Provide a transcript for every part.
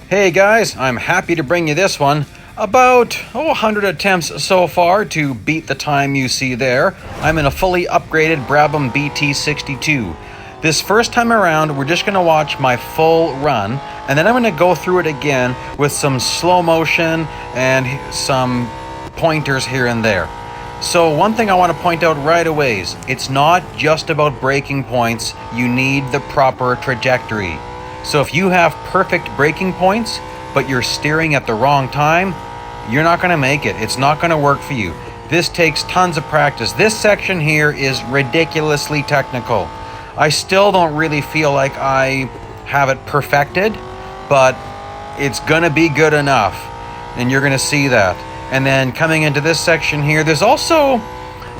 Hey guys, I'm happy to bring you this one. About 100 attempts so far to beat the time you see there. I'm in a fully upgraded Brabham BT62. This first time around, we're just going to watch my full run, and then I'm going to go through it again with some slow motion and some pointers here and there. So one thing I want to point out right away is it's not just about braking points, you need the proper trajectory. So if you have perfect braking points, but you're steering at the wrong time, you're not going to make it. It's not going to work for you. This takes tons of practice. This section here is ridiculously technical. I still don't really feel like I have it perfected, but it's going to be good enough, and you're going to see that. And then coming into this section here, there's also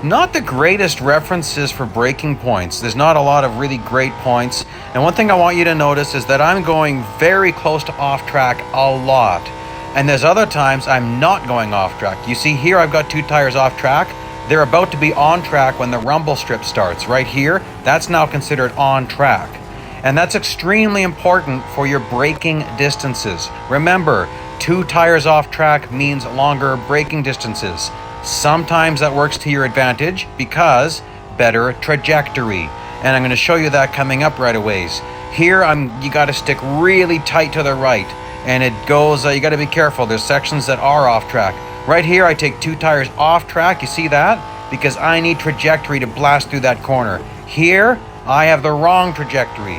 not the greatest references for braking points. There's not a lot of really great points. And one thing I want you to notice is that I'm going very close to off track a lot. And there's other times I'm not going off track. You see here I've got 2 tires off track. They're about to be on track when the rumble strip starts. Right here, that's now considered on track. And that's extremely important for your braking distances. Remember, 2 tires off track means longer braking distances. Sometimes that works to your advantage because better trajectory. And I'm going to show you that coming up right away. Here you got to stick really tight to the right, and it goes, you got to be careful. There's sections that are off track. Right here I take 2 tires off track, you see that? Because I need trajectory to blast through that corner. Here I have the wrong trajectory.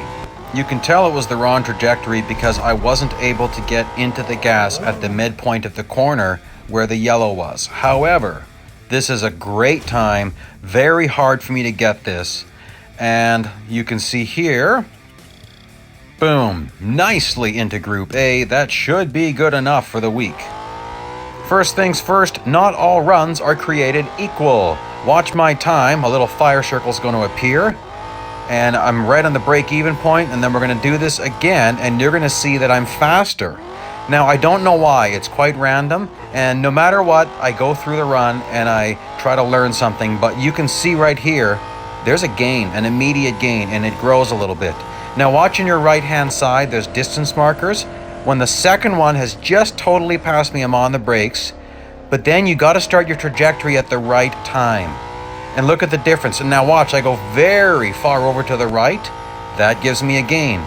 You can tell it was the wrong trajectory because I wasn't able to get into the gas at the midpoint of the corner where the yellow was. However, this is a great time, very hard for me to get this. And you can see here, boom, nicely into Group A. That should be good enough for the week. First things first, not all runs are created equal. Watch my time, a little fire circle is going to appear. And I'm right on the break-even point, and then we're going to do this again, and you're going to see that I'm faster. Now, I don't know why. It's quite random, and no matter what, I go through the run and I try to learn something, but you can see right here, there's a gain, an immediate gain, and it grows a little bit. Now, watch on your right-hand side, there's distance markers. When the second one has just totally passed me, I'm on the brakes, but then you got to start your trajectory at the right time. And look at the difference. And now watch, I go very far over to the right. That gives me a gain.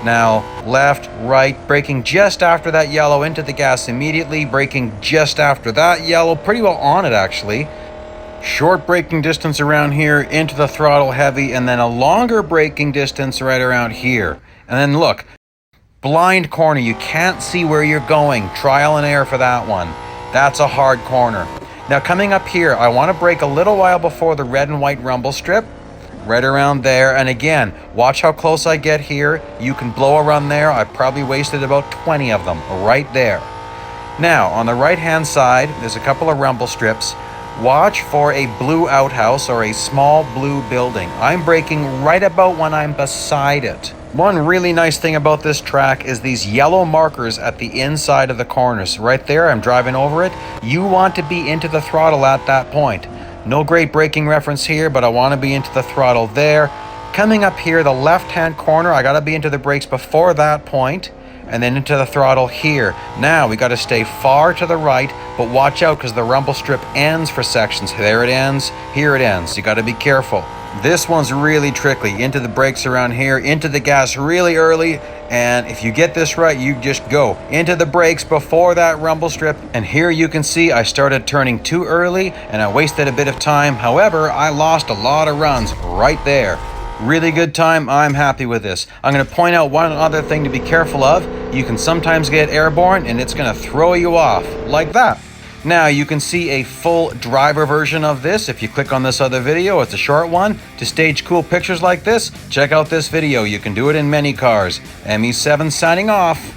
Now, left, right, braking just after that yellow into the gas immediately, braking just after that yellow, pretty well on it actually. Short braking distance around here, into the throttle heavy, and then a longer braking distance right around here. And then look, blind corner, you can't see where you're going. Trial and error for that one. That's a hard corner. Now coming up here, I want to brake a little while before the red and white rumble strip. Right around there, and again, watch how close I get here. You can blow a run there. I probably wasted about 20 of them right there. Now, on the right-hand side, there's a couple of rumble strips. Watch for a blue outhouse or a small blue building. I'm braking right about when I'm beside it. One really nice thing about this track is these yellow markers at the inside of the corners. Right there, I'm driving over it. You want to be into the throttle at that point. No great braking reference here, but I want to be into the throttle there. Coming up here, the left-hand corner, I got to be into the brakes before that point, and then into the throttle here. Now, we got to stay far to the right, but watch out because the rumble strip ends for sections. There it ends, here it ends. You got to be careful. This one's really tricky. Into the brakes around here, into the gas really early, and if you get this right, you just go into the brakes before that rumble strip. And here you can see I started turning too early and I wasted a bit of time. However, I lost a lot of runs right there. Really good time. I'm happy with this. I'm going to point out one other thing to be careful of. You can sometimes get airborne and it's going to throw you off like that. Now you can see a full driver version of this if you click on this other video. It's a short one. To stage cool pictures like this, check out this video. You can do it in many cars. ME7 signing off.